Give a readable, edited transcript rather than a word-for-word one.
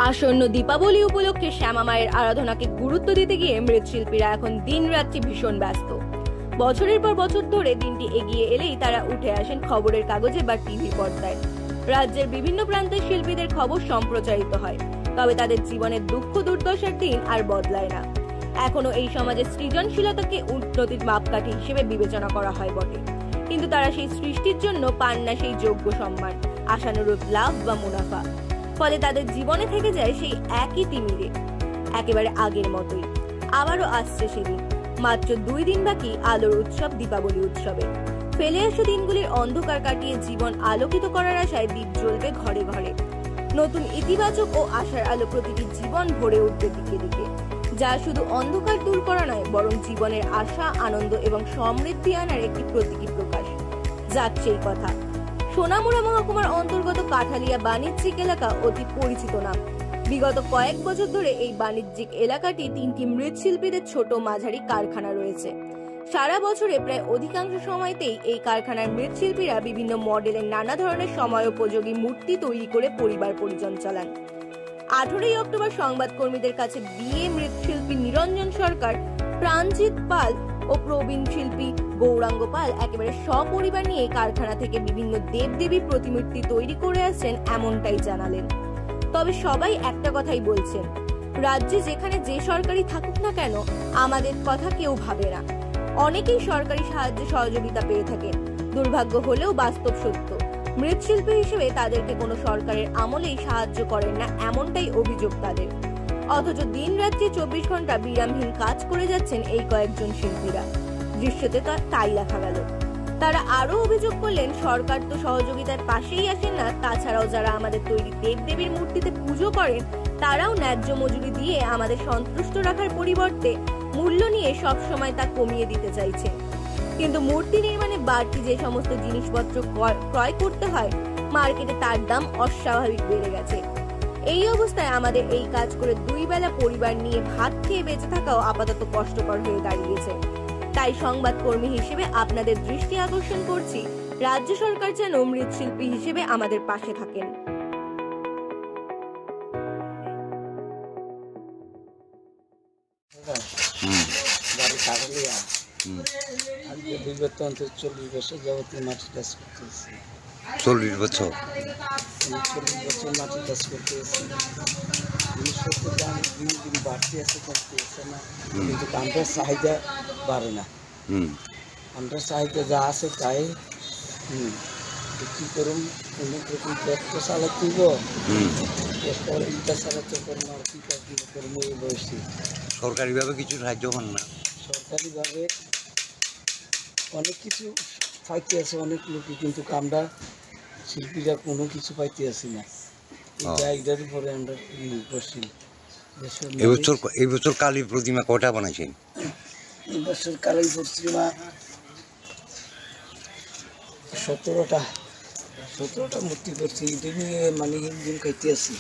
আসন্ন দীপাবলি উপলক্ষে শ্যামা মায়ের আরাধনাকে গুরুত্ব দিতে গিয়ে মৃৎশিল্পীরা এখন দিন রাত্রি ভীষণ ব্যস্ত। বছরের পর বছর ধরে দিনটি এগিয়ে এলেই তারা উঠে আসেন খবরের কাগজে বা টিভি পর্দায়। রাজ্যের বিভিন্ন প্রান্তের শিল্পীদের খবর সম্প্রচারিত হয়, তবে তাদের জীবনের দুঃখ দুর্দশার দিন আর বদলায় না। এখনো এই সমাজে সৃজনশীলতাকে উন্নতির মাপকাঠি হিসেবে বিবেচনা করা হয় বটে, কিন্তু তারা সেই সৃষ্টির জন্য পান না সেই যোগ্য সম্মান, আশানুরূপ লাভ বা মুনাফা। ফলে তাদের জীবনে থেকে যায় সেই একই তিমিরে, একেবারে আগের মতোই। আবারও আসছে সেদিন, মাত্র 2 দিন বাকি আলোর উৎসব দীপাবলি উৎসবে। ফেলে আসা দিনগুলির অন্ধকার কাটিয়ে জীবন আলোকিত করার আশায় দীপ জ্বলবে ঘরে ঘরে। নতুন ইতিবাচক ও আশার আলো প্রতিটি জীবন ভরে উঠবে দিকে দিকে, যা শুধু অন্ধকার দূর করা নয়, বরং জীবনের আশা, আনন্দ এবং সমৃদ্ধি আনার একটি প্রতীকী প্রকাশ। যাক সেই কথা, সোনামুড়া মহকুমার অন্তর্গত কাঠালিয়া বাণিজ্যিক এলাকা অতি পরিচিত নাম। বিগত কয়েক বছর ধরে এই বাণিজ্যিক এলাকাটি 3টি মৃৎশিল্পীদের ছোট মাঝারি কারখানা রয়েছে। সারা বছরে প্রায় অধিকাংশ সময়তেই এই কারখানার মৃৎশিল্পীরা বিভিন্ন মডেলের নানা ধরনের সময়োপযোগী মূর্তি তৈরি করে পরিবার পরিজন চালান। 18ই অক্টোবর সংবাদকর্মীদের কাছে বিয়ে মৃৎশিল্পী নিরঞ্জন সরকার, প্রাণজিৎ পাল ও প্রবীণ শিল্পী গৌরাঙ্গ পাল একেবারে সপরিবার নিয়ে কারখানা থেকে বিভিন্ন দেবদেবীর প্রতিমূর্তি তৈরি করে আসছেন, এমনটাই জানালেন। তবে সবাই একটা কথাই বলছেন, রাজ্যে যেখানে যে সরকারি থাকুক না কেন, আমাদের কথা কেউ ভাবে না। অনেকেই সরকারি সাহায্য সহযোগিতা পেয়ে থাকেন, দুর্ভাগ্য হলেও বাস্তব সত্য। মৃৎশিল্পী হিসেবে তাদেরকে কোনো সরকারের আমলেই সাহায্য করেন না, এমনটাই অভিযোগ তাদের। অথচ দিন রাত্রি 24 ঘন্টা বিরামহীন কাজ করে যাচ্ছেন এই কয়েকজন শিল্পীরা। দৃশ্যতে তাই দেখা গেল। তারা আরো অভিযোগ করলেন, সরকার তো সহযোগিতার পাশেই আসেন না, তাছাড়াও যারা আমাদের তৈরি দেবদেবীর মূর্তিতে পুজো করেন, তারাও ন্যায্য মজুরি দিয়ে আমাদের সন্তুষ্ট রাখার পরিবর্তে মূল্য নিয়ে সব সময় তা কমিয়ে দিতে চাইছেন। কিন্তু মূর্তি নির্মাণে বাড়তি যে সমস্ত জিনিসপত্র ক্রয় করতে হয়, মার্কেটে তার দাম অস্বাভাবিক বেড়ে গেছে। এই অবস্থায় আমাদের এই কাজ করে 2 বেলা পরিবার নিয়ে ভাত খেয়ে বেঁচে থাকাও আপাতত কষ্টকর হয়ে দাঁড়িয়েছে। তাই সংবাদকর্মী হিসেবে আপনাদের দৃষ্টি আকর্ষণ করছি, রাজ্য সরকার যেন মৃৎশিল্পী হিসেবে আমাদের পাশে থাকেন। বিগত 40 বছর যাবতীয় মাটি চাষ করতেছি। 40 বছর? 40 বছর মাটি চাষ করতেছি। জিনিসপত্র দাম দিন দিন বাড়তে আছে, কমতেছে না, কিন্তু আমরার চাহিদা বাড়ে না। আমরা চাহিদা যা আছে তাই বিক্রি করুন। অনেক রকম ট্র্যাক্টর চালাতে ইটা চালাতে করবো, আর কি কাজ করবো এই বয়সে। সরকারিভাবে কিছু সাহায্য পান না? সরকারিভাবে অনেক কিছু পাইতে আছে অনেক লোকে, কিন্তু আমরা শিল্পীরা কোনো কিছু পাইতে আসি না। এটার উপরে আমরা নির্ভরশীল। এই বছর কালী প্রতিমা কটা বানাইছেন? এই বছর কালী প্রতিমা 17টা মূর্তি করছি। এটা নিয়ে মানে হিমজিম খাইতে আছি।